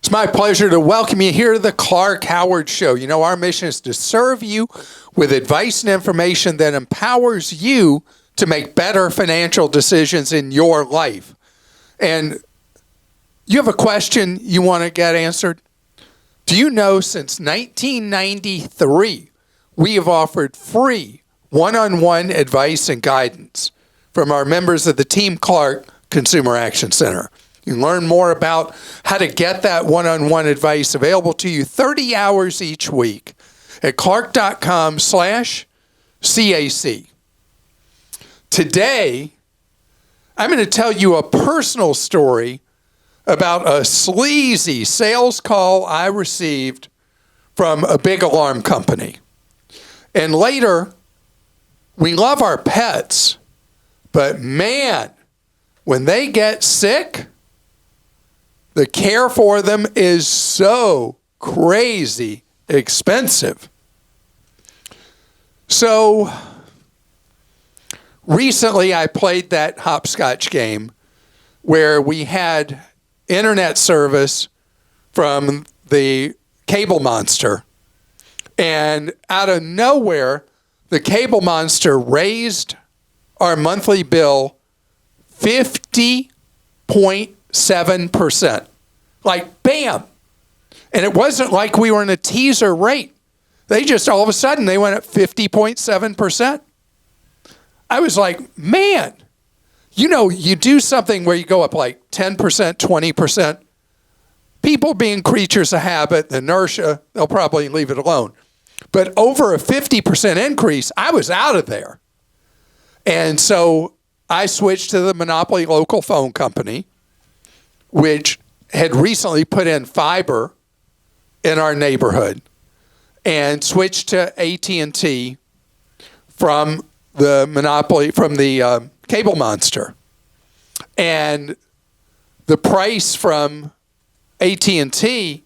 It's my pleasure to welcome you here to the Clark Howard Show. You know, our mission is to serve you with advice and information that empowers you to make better financial decisions in your life. And you have a question you want to get answered? Do you know since 1993, we have offered free one-on-one advice and guidance from our members of the Team Clark Consumer Action Center. You can learn more about how to get that one-on-one advice available to you 30 hours each week at clark.com/CAC. Today, I'm going to tell you a personal story about a sleazy sales call I received from a big alarm company. And later, we love our pets, but man, when they get sick, the care for them is so crazy expensive. So recently I played that hopscotch game where we had internet service from the cable monster. And out of nowhere, the cable monster raised our monthly bill 50.7%. Like, bam. And it wasn't like we were in a teaser rate. They just, all of a sudden, they went up 50.7%. I was like, man, you know, you do something where you go up like 10%, 20%. People being creatures of habit, inertia, they'll probably leave it alone. But over a 50% increase, I was out of there. And so I switched to the monopoly local phone company, which had recently put in fiber in our neighborhood, and switched to AT&T from the monopoly, from the cable monster. And the price from AT&T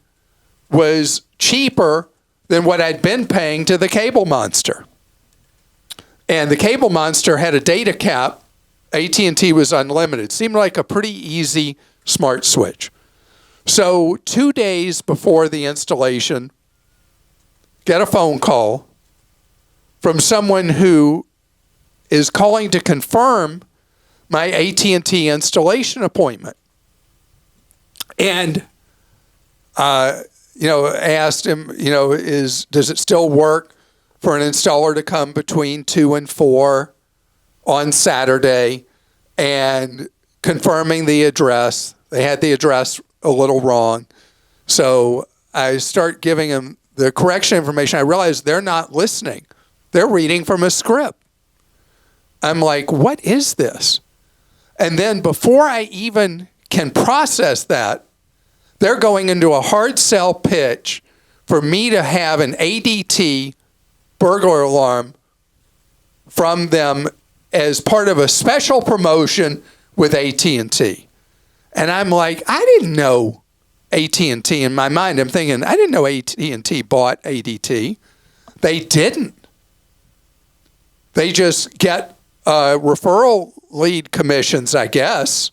was cheaper than what I'd been paying to the cable monster. And the cable monster had a data cap. AT&T was unlimited. Seemed like a pretty easy smart switch. So 2 days before the installation, get a phone call from someone who is calling to confirm my AT&T installation appointment. And, asked him, does it still work for an installer to come between 2 and 4 on Saturday, and confirming the address. They had the address a little wrong. So I start giving them the correction information. I realize they're not listening. They're reading from a script. I'm like, what is this? And then before I even can process that, they're going into a hard sell pitch for me to have an ADT burglar alarm from them as part of a special promotion with AT&T. And I'm like, I didn't know AT&T. In my mind, I'm thinking, I didn't know AT&T bought ADT. They didn't. They just get referral lead commissions, I guess,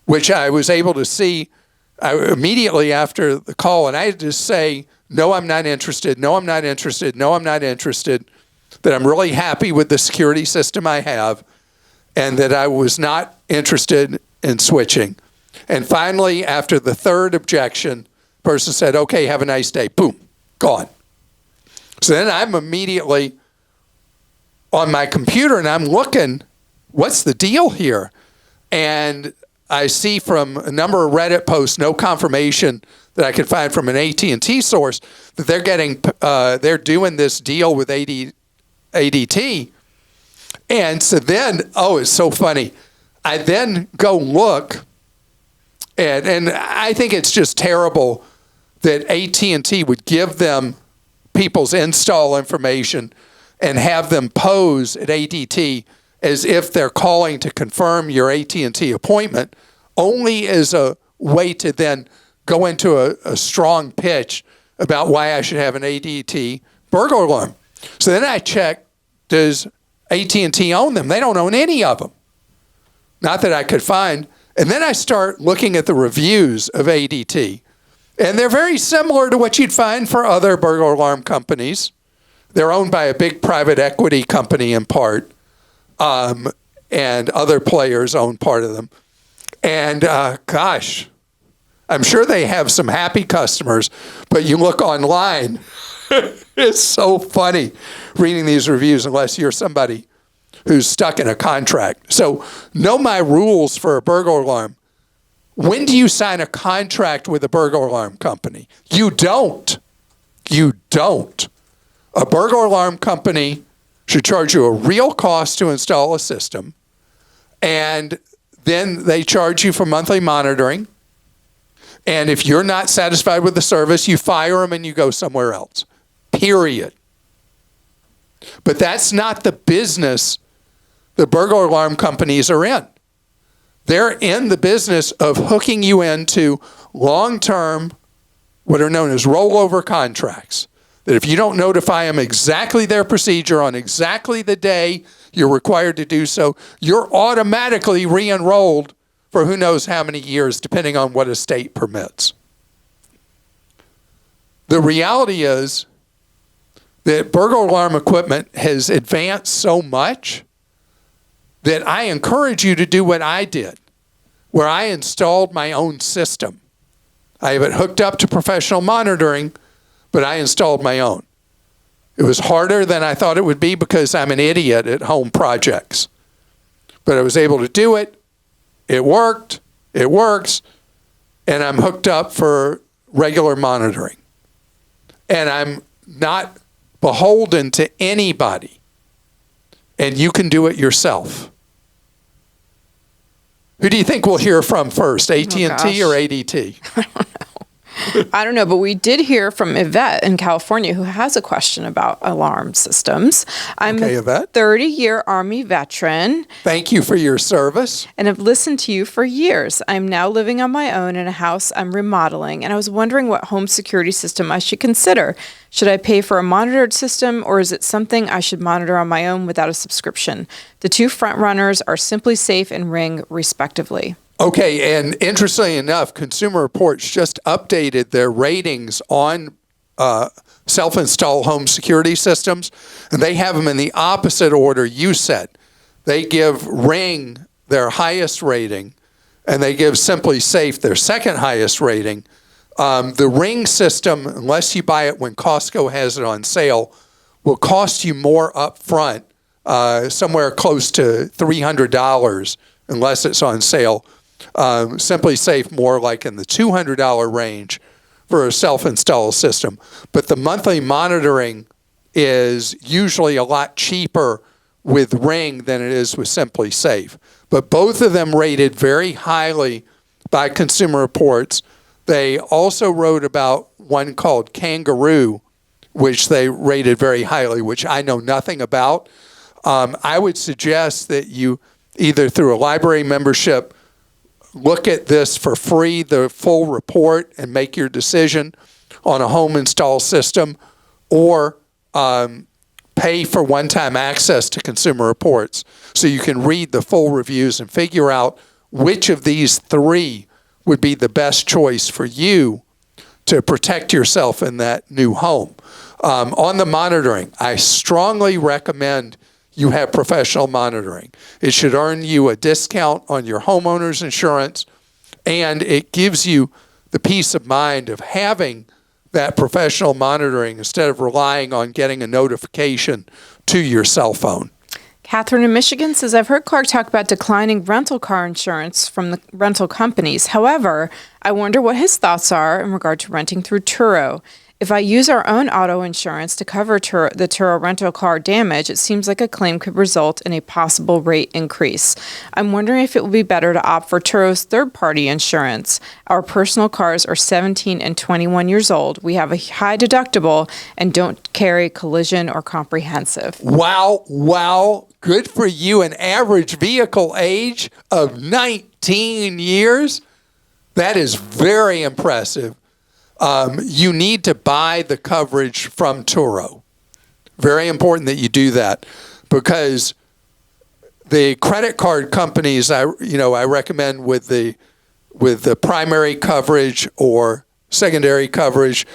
which I was able to see immediately after the call. And I had to say, no, I'm not interested. No, I'm not interested. No, I'm not interested. That I'm really happy with the security system I have, and that I was not interested in switching. And finally, after the third objection, the person said, okay, have a nice day. Boom, gone. So then I'm immediately on my computer and I'm looking, what's the deal here? And I see from a number of Reddit posts, no confirmation that I could find from an AT&T source, that they're doing this deal with ADT. And so then, it's so funny. I then go look, and I think it's just terrible that AT&T would give them people's install information and have them pose at ADT as if they're calling to confirm your AT&T appointment, only as a way to then go into a strong pitch about why I should have an ADT burglar alarm. So then I check, does AT&T own them? They don't own any of them. Not that I could find. And then I start looking at the reviews of ADT. And they're very similar to what you'd find for other burglar alarm companies. They're owned by a big private equity company in part, and other players own part of them. And gosh, I'm sure they have some happy customers, but you look online, it's so funny reading these reviews unless you're somebody who's stuck in a contract. So know my rules for a burglar alarm. When do you sign a contract with a burglar alarm company? You don't. You don't. A burglar alarm company should charge you a real cost to install a system, and then they charge you for monthly monitoring. And if you're not satisfied with the service, you fire them and you go somewhere else. Period. But that's not the business the burglar alarm companies are in. They're in the business of hooking you into long-term, what are known as rollover contracts. That if you don't notify them exactly their procedure on exactly the day you're required to do so, you're automatically re-enrolled for who knows how many years, depending on what a state permits. The reality is that burglar alarm equipment has advanced so much that I encourage you to do what I did, where I installed my own system. I have it hooked up to professional monitoring, but I installed my own. It was harder than I thought it would be because I'm an idiot at home projects. But I was able to do it. It worked. It works. And I'm hooked up for regular monitoring. And I'm not beholden to anybody. And you can do it yourself. Who do you think we'll hear from first, AT&T or ADT? I don't know, but we did hear from Yvette in California who has a question about alarm systems. I'm a 30-year Army veteran. Thank you for your service. And have listened to you for years. I'm now living on my own in a house I'm remodeling, and I was wondering what home security system I should consider. Should I pay for a monitored system, or is it something I should monitor on my own without a subscription? The two front runners are Simply Safe and Ring, respectively. Okay, and interestingly enough, Consumer Reports just updated their ratings on self-install home security systems, and they have them in the opposite order you said. They give Ring their highest rating, and they give Simply Safe their second highest rating. The Ring system, unless you buy it when Costco has it on sale, will cost you more up front, somewhere close to $300 unless it's on sale. Simply Safe more like in the $200 range for a self-install system. But the monthly monitoring is usually a lot cheaper with Ring than it is with Simply Safe. But both of them rated very highly by Consumer Reports. They also wrote about one called Kangaroo, which they rated very highly, which I know nothing about. I would suggest that you either through a library membership look at this for free, the full report, and make your decision on a home install system, or pay for one-time access to Consumer Reports so you can read the full reviews and figure out which of these three would be the best choice for you to protect yourself in that new home. On the monitoring, I strongly recommend you have professional monitoring. It should earn you a discount on your homeowner's insurance, and it gives you the peace of mind of having that professional monitoring instead of relying on getting a notification to your cell phone. Catherine in Michigan says, I've heard Clark talk about declining rental car insurance from the rental companies. However, I wonder what his thoughts are in regard to renting through Turo. If I use our own auto insurance to cover the Turo rental car damage, it seems like a claim could result in a possible rate increase. I'm wondering if it would be better to opt for Turo's third-party insurance. Our personal cars are 17 and 21 years old. We have a high deductible and don't carry collision or comprehensive. Wow. Good for you. An average vehicle age of 19 years. That is very impressive. You need to buy the coverage from Turo. Very important that you do that, because the credit card companies, I recommend with the primary coverage or secondary coverage.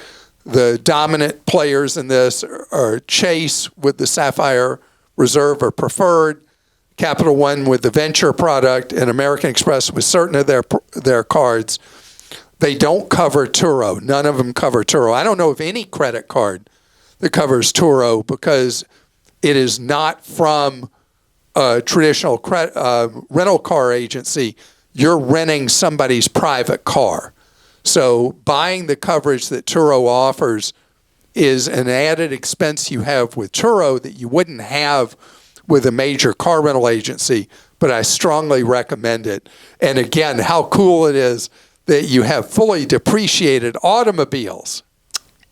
The dominant players in this are Chase with the Sapphire Reserve or Preferred, Capital One with the Venture product, and American Express with certain of their cards. They don't cover Turo. None of them cover Turo. I don't know of any credit card that covers Turo because it is not from a traditional rental car agency. You're renting somebody's private car. So buying the coverage that Turo offers is an added expense you have with Turo that you wouldn't have with a major car rental agency, but I strongly recommend it. And again, how cool it is that you have fully depreciated automobiles.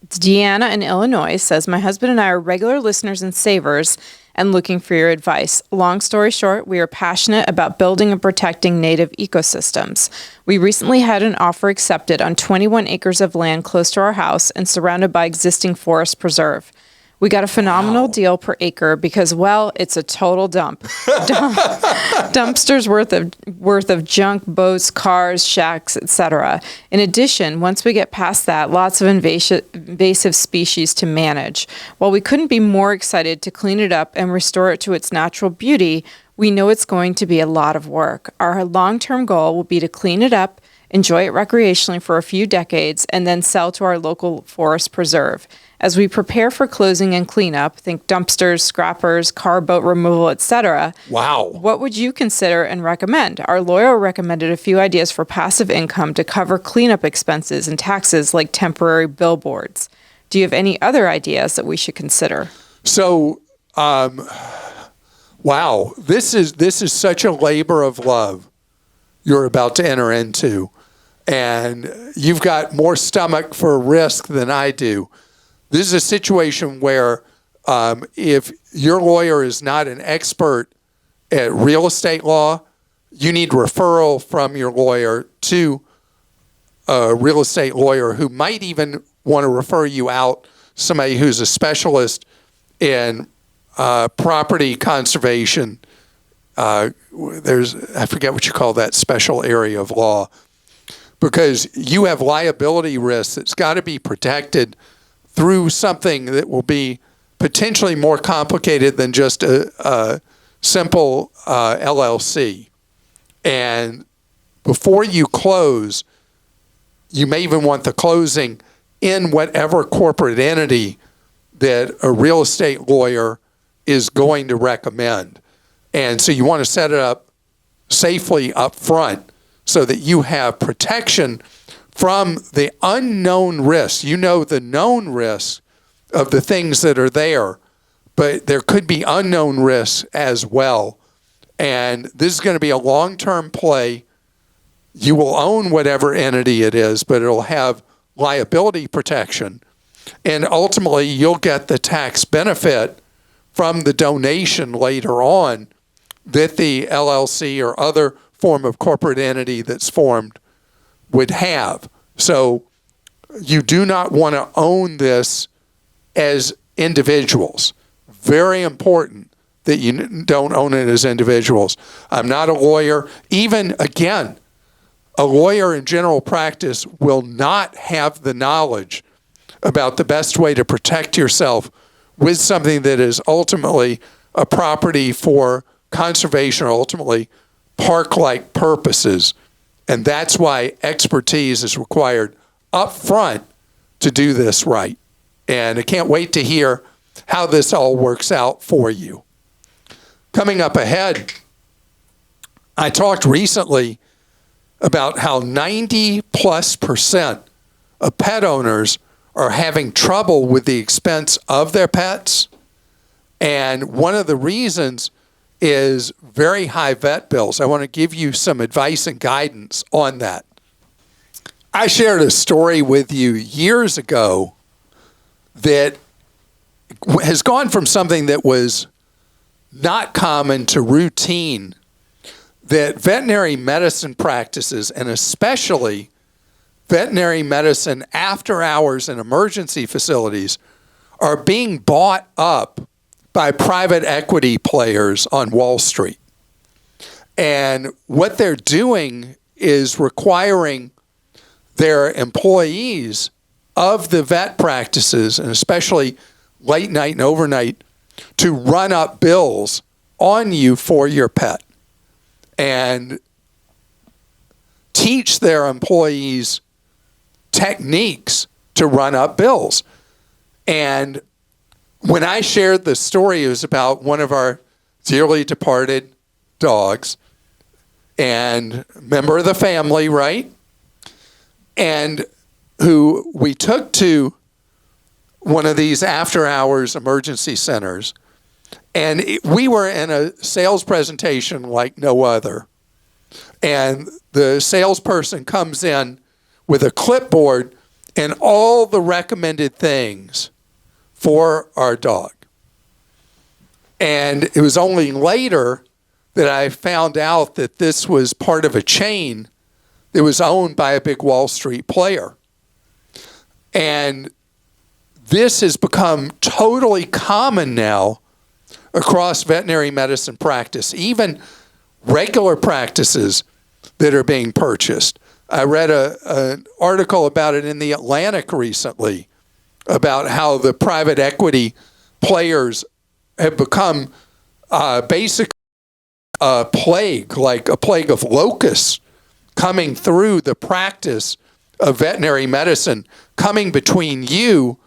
Deanna in Illinois says, my husband and I are regular listeners and savers and looking for your advice. Long story short, we are passionate about building and protecting native ecosystems. We recently had an offer accepted on 21 acres of land close to our house and surrounded by existing forest preserve. We got a phenomenal deal per acre because, well, it's a total dumpsters worth of junk, boats, cars, shacks, etc. In addition, once we get past that, lots of invasive species to manage. While we couldn't be more excited to clean it up and restore it to its natural beauty, we know it's going to be a lot of work. Our long-term goal will be to clean it up, enjoy it recreationally for a few decades, and then sell to our local forest preserve. As we prepare for closing and cleanup, think dumpsters, scrappers, car boat removal, etc. Wow. What would you consider and recommend? Our lawyer recommended a few ideas for passive income to cover cleanup expenses and taxes like temporary billboards. Do you have any other ideas that we should consider? So, wow, this is such a labor of love you're about to enter into. And you've got more stomach for risk than I do. This is a situation where if your lawyer is not an expert at real estate law, you need referral from your lawyer to a real estate lawyer who might even want to refer you out, somebody who's a specialist in property conservation. I forget what you call that special area of law, because you have liability risks that's got to be protected through something that will be potentially more complicated than just a simple LLC. And before you close, you may even want the closing in whatever corporate entity that a real estate lawyer is going to recommend. And so you want to set it up safely up front so that you have protection from the unknown risks. You know the known risks of the things that are there, but there could be unknown risks as well. And this is going to be a long-term play. You will own whatever entity it is, but it'll have liability protection. And ultimately, you'll get the tax benefit from the donation later on that the LLC or other form of corporate entity that's formed would have. So you do not want to own this as individuals. Very important that you don't own it as individuals. I'm not a lawyer. Even, again, a lawyer in general practice will not have the knowledge about the best way to protect yourself with something that is ultimately a property for conservation or ultimately park-like purposes. And that's why expertise is required up front to do this right. And I can't wait to hear how this all works out for you. Coming up ahead, I talked recently about how 90+% of pet owners are having trouble with the expense of their pets. And one of the reasons is very high vet bills. I want to give you some advice and guidance on that. I shared a story with you years ago that has gone from something that was not common to routine, that veterinary medicine practices, and especially veterinary medicine after hours in emergency facilities, are being bought up by private equity players on Wall Street. And what they're doing is requiring their employees of the vet practices, and especially late night and overnight, to run up bills on you for your pet and teach their employees techniques to run up bills. And when I shared the story, it was about one of our dearly departed dogs and member of the family, right? And who we took to one of these after-hours emergency centers. And we were in a sales presentation like no other. And the salesperson comes in with a clipboard and all the recommended things for our dog. And it was only later that I found out that this was part of a chain that was owned by a big Wall Street player. And this has become totally common now across veterinary medicine practice, even regular practices that are being purchased. I read an article about it in The Atlantic recently about how the private equity players have become basically a plague, like a plague of locusts coming through the practice of veterinary medicine, coming between you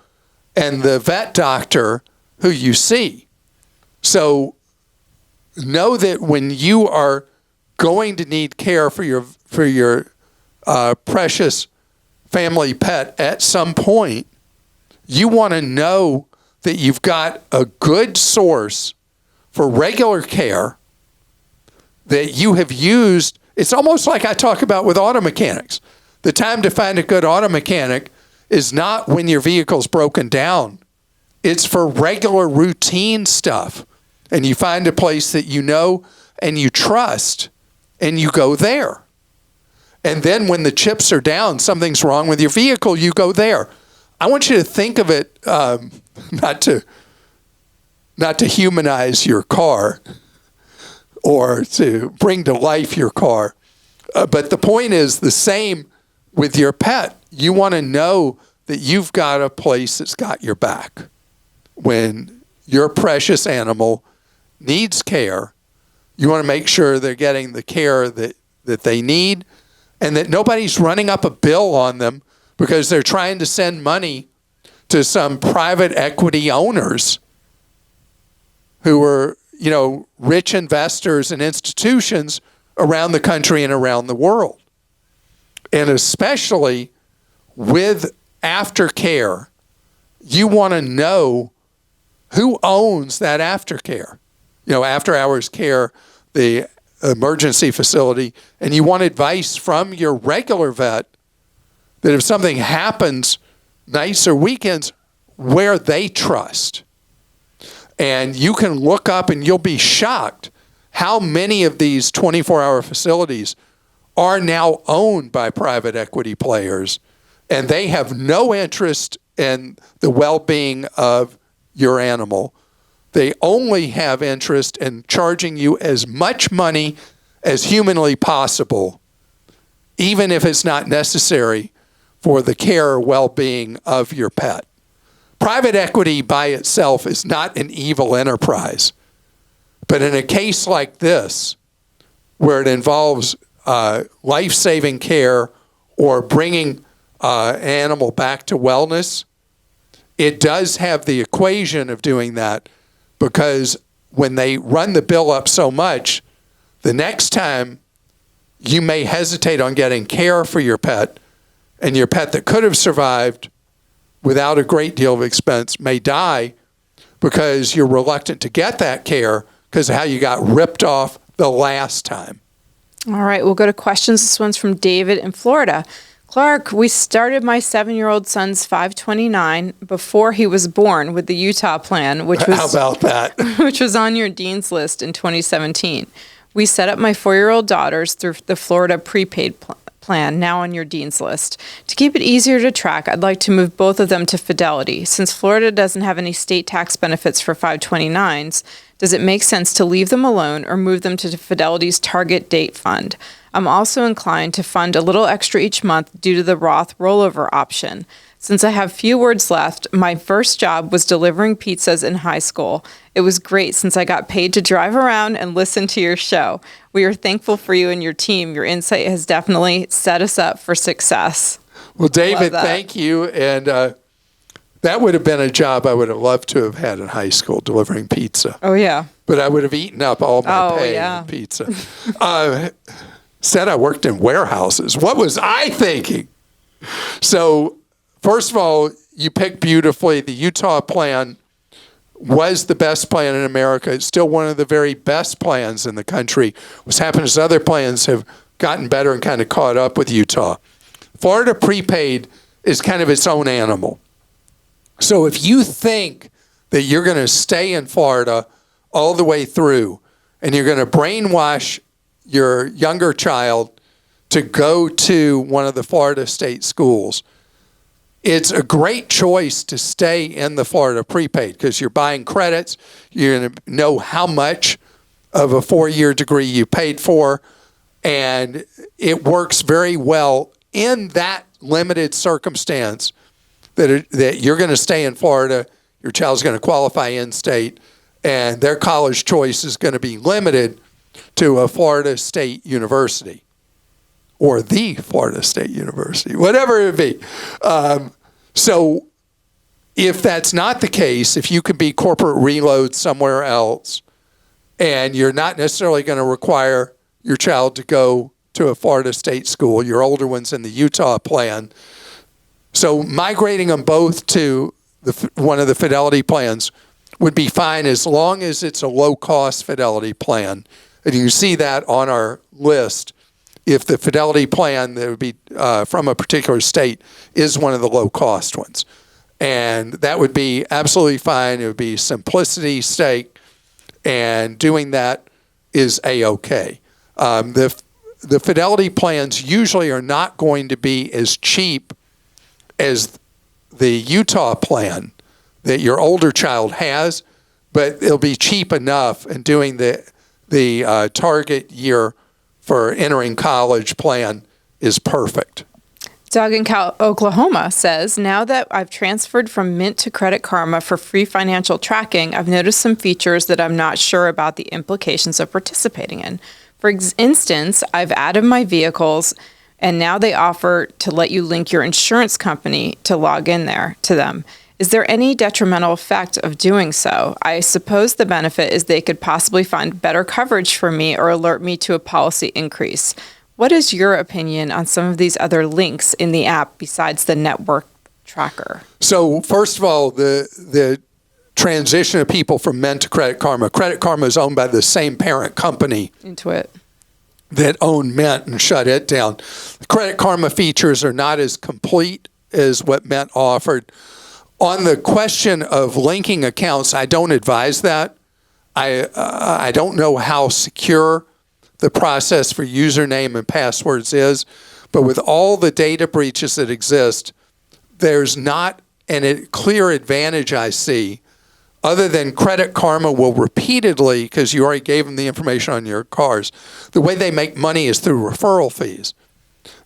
and the vet doctor who you see. So know that when you are going to need care for your precious family pet at some point, you want to know that you've got a good source for regular care that you have used. It's almost like I talk about with auto mechanics. The time to find a good auto mechanic is not when your vehicle's broken down. It's for regular routine stuff. And you find a place that you know and you trust, and you go there. And then when the chips are down, something's wrong with your vehicle, you go there. I want you to think of it, not to humanize your car or to bring to life your car. But the point is the same with your pet. You want to know that you've got a place that's got your back. When your precious animal needs care, you want to make sure they're getting the care that they need, and that nobody's running up a bill on them because they're trying to send money to some private equity owners who are, rich investors and institutions around the country and around the world. And especially with aftercare, you want to know who owns that aftercare. After hours care, the emergency facility, and you want advice from your regular vet that if something happens nights or weekends, where they trust. And you can look up and you'll be shocked how many of these 24-hour facilities are now owned by private equity players, and they have no interest in the well-being of your animal. They only have interest in charging you as much money as humanly possible, even if it's not necessary for the care or well-being of your pet. Private equity by itself is not an evil enterprise. But in a case like this, where it involves life-saving care or bringing an animal back to wellness, it does have the equation of doing that, because when they run the bill up so much, the next time you may hesitate on getting care for your pet, and your pet that could have survived without a great deal of expense may die because you're reluctant to get that care because of how you got ripped off the last time. All right, we'll go to questions. This one's from David in Florida. Clark, we started my 7-year-old son's 529 before he was born with the Utah plan, which was how about that? which was on your dean's list in 2017. We set up my 4-year-old daughter's through the Florida prepaid plan, now on your dean's list. To keep it easier to track, I'd like to move both of them to Fidelity. Since Florida doesn't have any state tax benefits for 529s, Does it make sense to leave them alone or move them to Fidelity's target date fund? I'm also inclined to fund a little extra each month due to the Roth rollover option. Since I have few words left, my first job was delivering pizzas in high school. It was great since I got paid to drive around and listen to your show. We are thankful for you and your team. Your insight has definitely set us up for success. Well, David, thank you. And that would have been a job I would have loved to have had in high school, delivering pizza. Oh, yeah. But I would have eaten up all my pay in pizza. Said I worked in warehouses. What was I thinking? So, first of all, you picked beautifully. The Utah plan was the best plan in America. It's still one of the very best plans in the country. What's happened is other plans have gotten better and kind of caught up with Utah. Florida prepaid is kind of its own animal. So if you think that you're going to stay in Florida all the way through and you're going to brainwash your younger child to go to one of the Florida state schools, it's a great choice to stay in the Florida prepaid because you're buying credits. You're going to know how much of a 4-year degree you paid for, and it works very well in that limited circumstance that you're going to stay in Florida, your child's going to qualify in-state, and their college choice is going to be limited to a Florida State University or the Florida State University, whatever it be. So if that's not the case, if you can be corporate reload somewhere else and you're not necessarily going to require your child to go to a Florida State school, your older one's in the Utah plan. So migrating them both to one of the Fidelity plans would be fine as long as it's a low-cost Fidelity plan. And you can see that on our list. If the Fidelity plan that would be from a particular state is one of the low-cost ones. And that would be absolutely fine. It would be simplicity sake, and doing that is A-OK. The Fidelity plans usually are not going to be as cheap as the Utah plan that your older child has, but it'll be cheap enough, and doing the target year for entering college plan is perfect. Doug in Oklahoma says, now that I've transferred from Mint to Credit Karma for free financial tracking, I've noticed some features that I'm not sure about the implications of participating in. For instance, I've added my vehicles, and now they offer to let you link your insurance company to log in there to them. Is there any detrimental effect of doing so? I suppose the benefit is they could possibly find better coverage for me or alert me to a policy increase. What is your opinion on some of these other links in the app besides the network tracker? So first of all, the transition of people from Mint to Credit Karma is owned by the same parent company. Intuit. That owned Mint and shut it down. The Credit Karma features are not as complete as what Mint offered. On the question of linking accounts, I don't advise that. I don't know how secure the process for username and passwords is, but with all the data breaches that exist, there's not a clear advantage I see, other than Credit Karma will repeatedly, because you already gave them the information on your cars, the way they make money is through referral fees.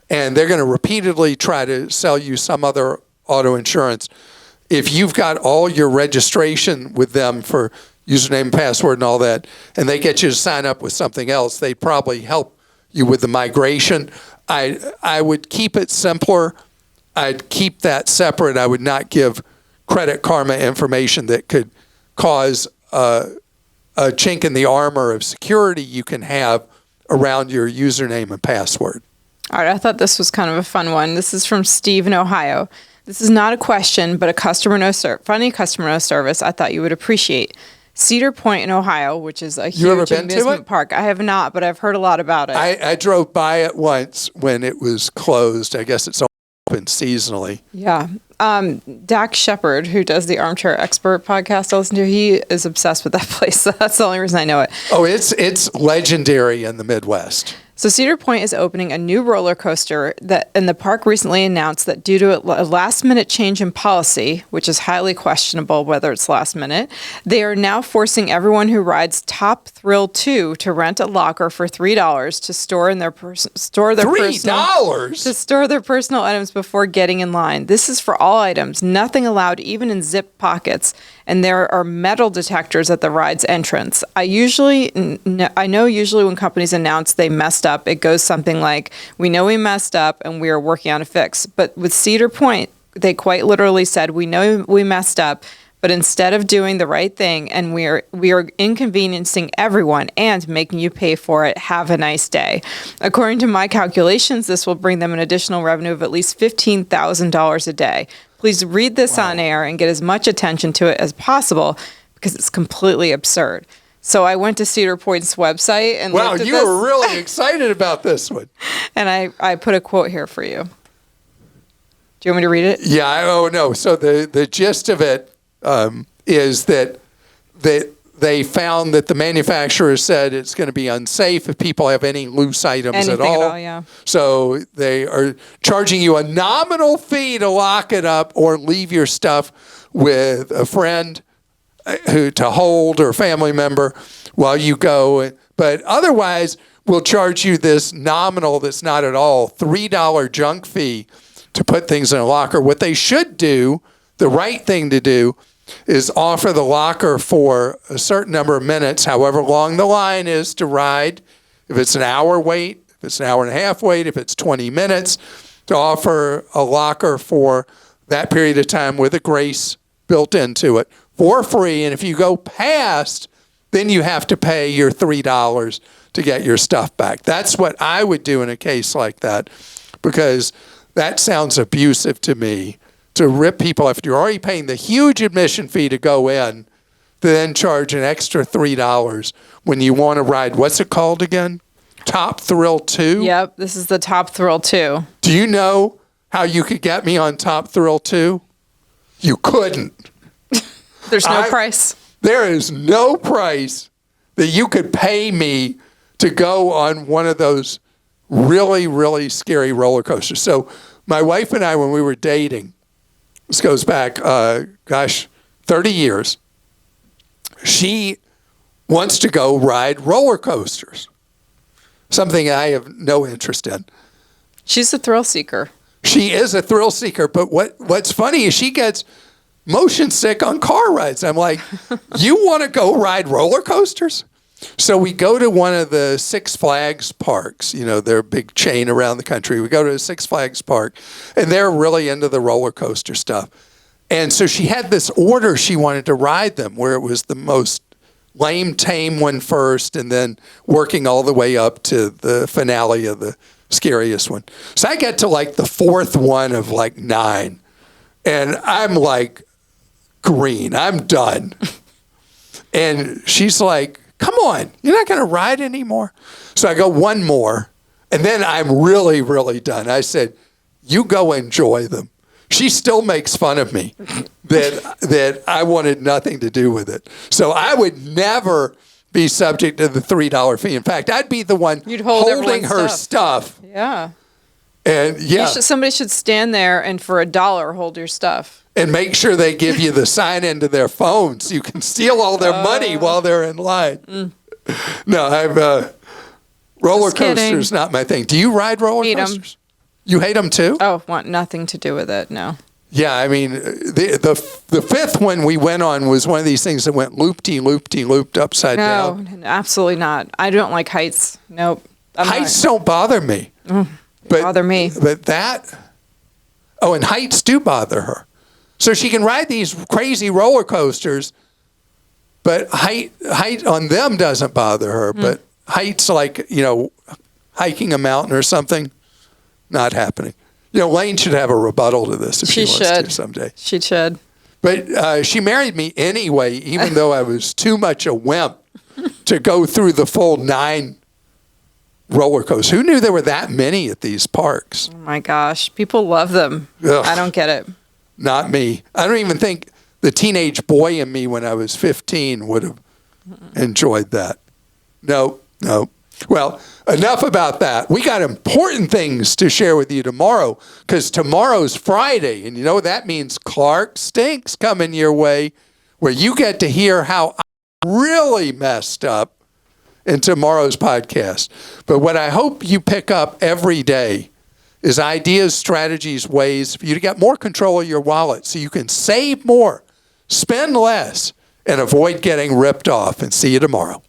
And they're going to repeatedly try to sell you some other auto insurance. If you've got all your registration with them for username and password and all that, and they get you to sign up with something else, they'd probably help you with the migration. I would keep it simpler. I'd keep that separate. I would not give Credit Karma information that could cause a chink in the armor of security you can have around your username and password. All right, I thought this was kind of a fun one. This is from Steve in Ohio. This is not a question, but a funny customer no service I thought you would appreciate. Cedar Point in Ohio, which is a huge amusement park. I have not, but I've heard a lot about it. I drove by it once when it was closed. I guess it's open seasonally. Yeah. Dak Shepard, who does the Armchair Expert podcast I listen to, he is obsessed with that place. So that's the only reason I know it. Oh, it's legendary in the Midwest. So Cedar Point is opening a new roller coaster and the park recently announced that due to a last-minute change in policy, which is highly questionable whether it's last minute, they are now forcing everyone who rides Top Thrill 2 to rent a locker for $3 to store their personal items before getting in line. This is for all items, nothing allowed even in zip pockets, and there are metal detectors at the ride's entrance. I know usually when companies announce they messed up, it goes something like, we know we messed up and we are working on a fix. But with Cedar Point, they quite literally said, we know we messed up, but instead of doing the right thing and we are inconveniencing everyone and making you pay for it, have a nice day. According to my calculations, this will bring them an additional revenue of at least $15,000 a day. Please read this on air and get as much attention to it as possible because it's completely absurd. So I went to Cedar Point's website and looked at you were really excited about this one. And I put a quote here for you. Do you want me to read it? Yeah, no. So the gist of it is that they found that the manufacturer said it's going to be unsafe if people have any loose items at all. Yeah. So they are charging you a nominal fee to lock it up or leave your stuff with a friend to hold or a family member while you go. But otherwise, we'll charge you this nominal that's not at all $3 junk fee to put things in a locker. What they should do, the right thing to do, is offer the locker for a certain number of minutes, however long the line is to ride. If it's an hour wait, if it's an hour and a half wait, if it's 20 minutes, to offer a locker for that period of time with a grace built into it for free. And if you go past, then you have to pay your $3 to get your stuff back. That's what I would do in a case like that, because that sounds abusive to me. To rip people after you're already paying the huge admission fee to go in, to then charge an extra $3 when you want to ride. What's it called again? Top Thrill 2? Yep, this is the Top Thrill 2. Do you know how you could get me on Top Thrill 2? You couldn't. There's no price. There is no price that you could pay me to go on one of those really, really scary roller coasters. So my wife and I, when we were dating, this goes back, 30 years. She wants to go ride roller coasters, something I have no interest in. She's a thrill seeker. She is a thrill seeker, but what's funny is she gets motion sick on car rides. I'm like, you want to go ride roller coasters? So we go to one of the Six Flags parks. You know, they're a big chain around the country. We go to the Six Flags park, and they're really into the roller coaster stuff. And so she had this order she wanted to ride them, where it was the most lame, tame one first, and then working all the way up to the finale of the scariest one. So I get to like the fourth one of like 9, and I'm like green. I'm done. And she's like, come on, you're not going to ride anymore? So I go one more, and then I'm really, really done. I said, you go enjoy them. She still makes fun of me that I wanted nothing to do with it. So I would never be subject to the $3 fee. In fact, I'd be the one holding her stuff. Yeah. And yeah. Somebody should stand there and for $1 hold your stuff. And make sure they give you the sign into their phone so you can steal all their money while they're in line. No, roller coasters not my thing. Do you ride roller coasters? You hate them too? Oh, want nothing to do with it, no. Yeah, I mean, the fifth one we went on was one of these things that went looped upside down. No, absolutely not. I don't like heights. Nope. Heights don't bother me. Bother me. But and heights do bother her. So she can ride these crazy roller coasters, but height on them doesn't bother her. But heights like, hiking a mountain or something, not happening. Lane should have a rebuttal to this if she wants to someday. She should. But she married me anyway, even though I was too much a wimp to go through the full 9 roller coasters. Who knew there were that many at these parks? Oh my gosh. People love them. Ugh. I don't get it. Not me. I don't even think the teenage boy in me when I was 15 would have enjoyed that. No. Well, enough about that. We got important things to share with you tomorrow because tomorrow's Friday. And you know what that means? Clark Stinks coming your way, where you get to hear how I really messed up in tomorrow's podcast. But what I hope you pick up every day is ideas, strategies, ways for you to get more control of your wallet so you can save more, spend less, and avoid getting ripped off. And see you tomorrow.